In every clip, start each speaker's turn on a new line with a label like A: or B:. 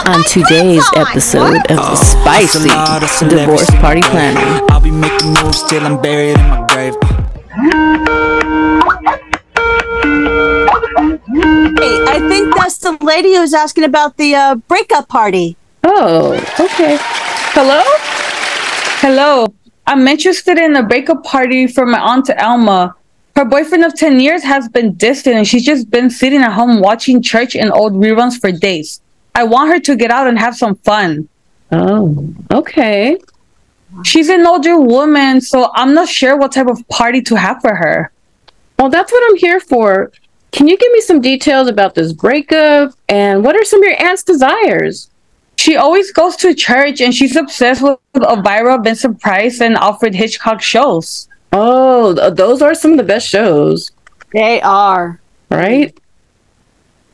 A: on today's episode of the Spicy Divorce Party Planning.
B: I'll be making moves till I'm buried in my grave.
C: Hey, I think that's the lady who's asking about the breakup party.
D: Oh, okay. Hello? Hello. I'm interested in a breakup party for my Aunt Alma. Her boyfriend of 10 years has been distant and she's just been sitting at home watching church and old reruns for days. I want her to get out and have some fun.
A: Oh, okay.
D: She's an older woman, so I'm not sure what type of party to have for her.
A: Well, that's what I'm here for. Can you give me some details about this breakup and what are some of your aunt's desires?
D: She always goes to church and she's obsessed with Elvira, Vincent Price, and Alfred Hitchcock shows.
A: Oh, those are some of the best shows.
C: They are.
A: Right?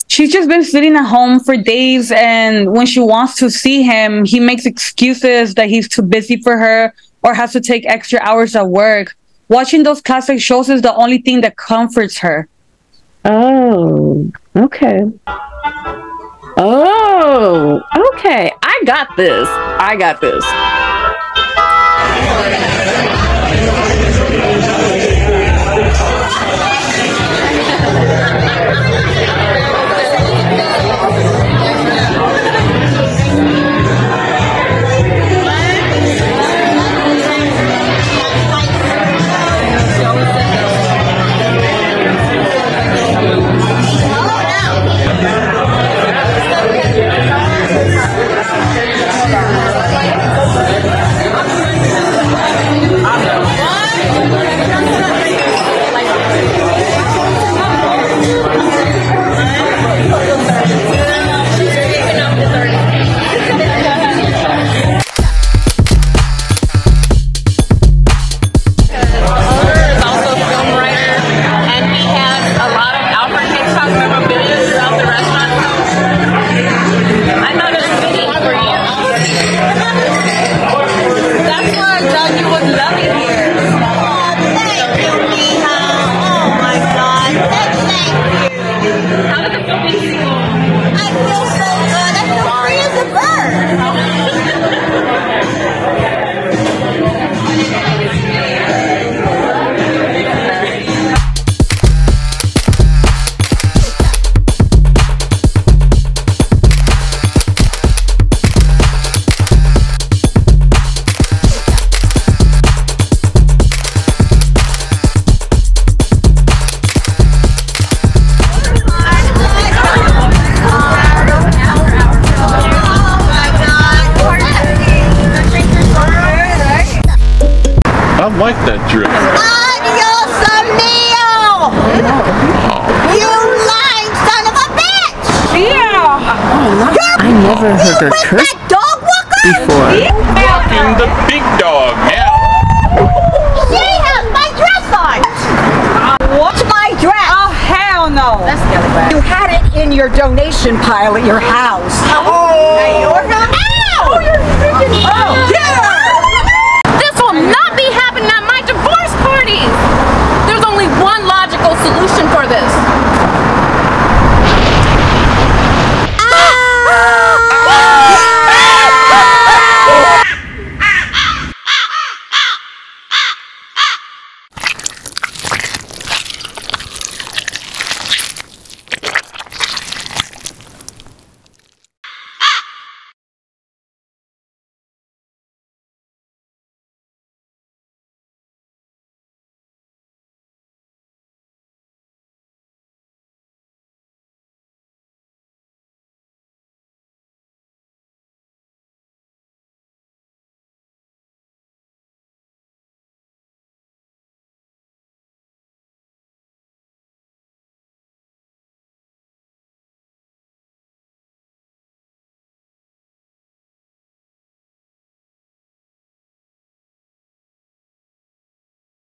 D: She's just been sitting at home for days, and when she wants to see him, he makes excuses that he's too busy for her or has to take extra hours at work. Watching those classic shows is the only thing that comforts her.
A: Oh, okay. Oh, okay. I got this.
E: I like that dress.
F: Adios, amigo! You lying son of a bitch! Yeah!
A: I never heard her curse
F: That dog walker?
A: before.
E: Walking the big dog now.
F: She has my dress on! What's my dress?
C: Oh, hell no.
F: That's the other way.
C: You had it in your donation pile at your house.
F: Oh! Ow! Oh, you're freaking... Oh!